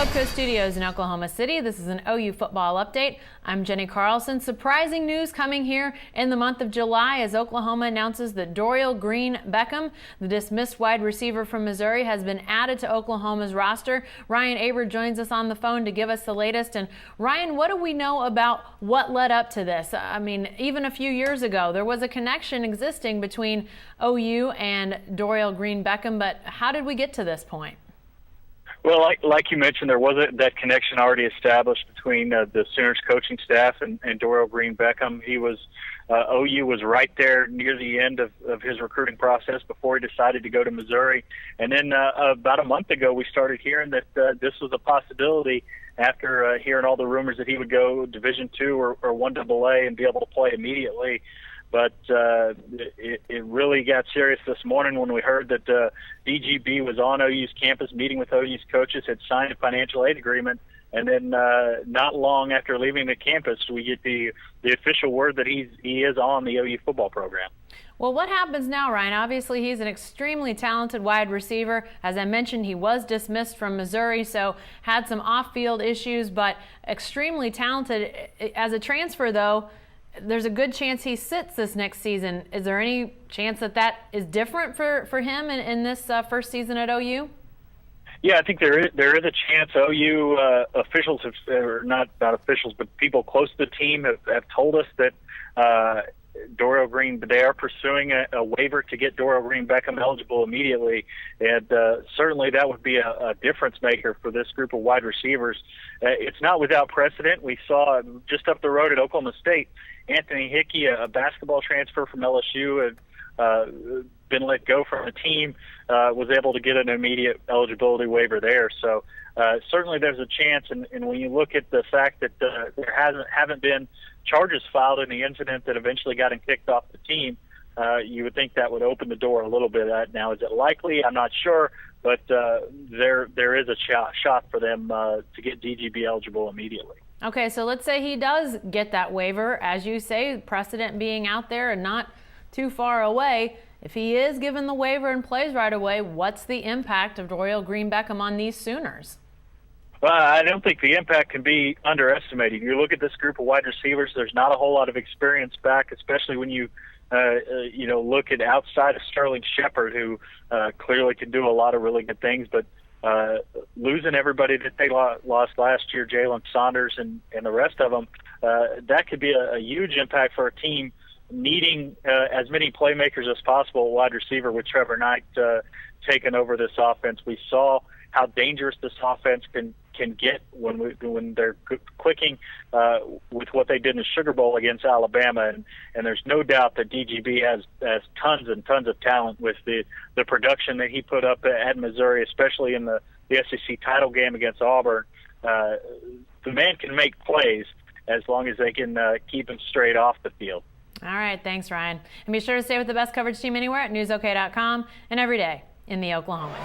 Club Coast Studios in Oklahoma City. This is an OU football update. I'm Jenny Carlson. Surprising news coming here in the month of July as Oklahoma announces that Dorial Green-Beckham, the dismissed wide receiver from Missouri, has been added to Oklahoma's roster. Ryan Aber joins us on the phone to give us the latest. And Ryan, what do we know about what led up to this? I mean, even a few years ago, there was a connection existing between OU and Dorial Green-Beckham, but how did we get to this point? Well, like you mentioned, there was that connection already established between the Sooners coaching staff and Dorial Green-Beckham. He was OU was right there near the end of his recruiting process before he decided to go to Missouri. And then about a month ago, we started hearing that this was a possibility after hearing all the rumors that he would go Division II or 1AA and be able to play immediately. But it really got serious this morning when we heard that DGB was on OU's campus meeting with OU's coaches, had signed a financial aid agreement, and then not long after leaving the campus, we get the official word that he is on the OU football program. Well, what happens now, Ryan? Obviously, he's an extremely talented wide receiver. As I mentioned, he was dismissed from Missouri, so had some off-field issues, but extremely talented. As a transfer, though, there's a good chance he sits this next season. Is there any chance that is different for him in this first season at OU? Yeah, I think there is a chance. OU officials or not officials, but people close to the team have told us that Dorial Green, they are pursuing a waiver to get Dorial Green-Beckham eligible immediately, and certainly that would be a difference maker for this group of wide receivers. It's not without precedent. We saw just up the road at Oklahoma State, Anthony Hickey, a basketball transfer from LSU, had been let go from the team, was able to get an immediate eligibility waiver there. So certainly there's a chance, and when you look at the fact that there haven't been charges filed in the incident that eventually got him kicked off the team, you would think that would open the door a little bit. Now, is it likely? I'm not sure, but there is a shot for them to get DGB eligible immediately. Okay, so let's say he does get that waiver, as you say, precedent being out there and not too far away. If he is given the waiver and plays right away, what's the impact of Dorial Green-Beckham on these Sooners? Well, I don't think the impact can be underestimated. You look at this group of wide receivers, there's not a whole lot of experience back, especially when you look at outside of Sterling Shepard, who clearly can do a lot of really good things, but losing everybody that they lost last year, Jalen Saunders and the rest of them, that could be a huge impact for a team needing as many playmakers as possible, wide receiver with Trevor Knight taking over this offense. We saw how dangerous this offense can get when they're clicking with what they did in the Sugar Bowl against Alabama, and there's no doubt that DGB has tons and tons of talent with the production that he put up at Missouri, especially in the SEC title game against Auburn. The man can make plays as long as they can keep him straight off the field. All right, thanks, Ryan. And be sure to stay with the best coverage team anywhere at newsok.com and every day in the Oklahoma.